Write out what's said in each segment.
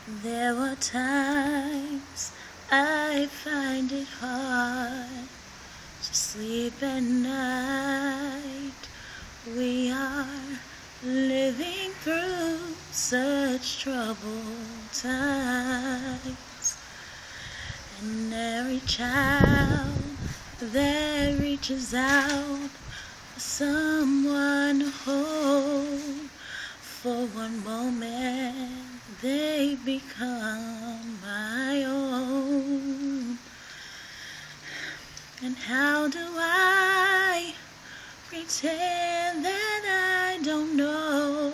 There were times I find it hard to sleep at night. We are living through such troubled times, and every child that reaches out for someone to hold, for one moment they become my own. And how do I pretend that I don't know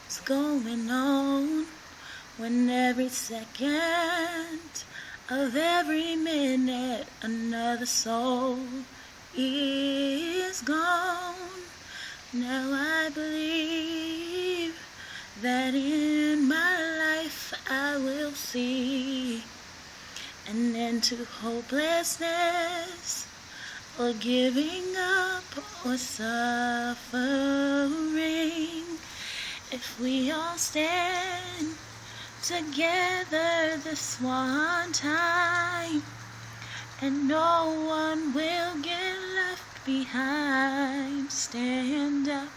what's going on when every second of every minute another soul is gone? Now I believe that in my life I will see an end to hopelessness, or giving up, or suffering, if we all stand together this one time, and no one will get left behind. Stand up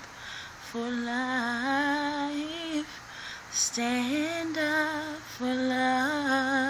for life, stand up for love.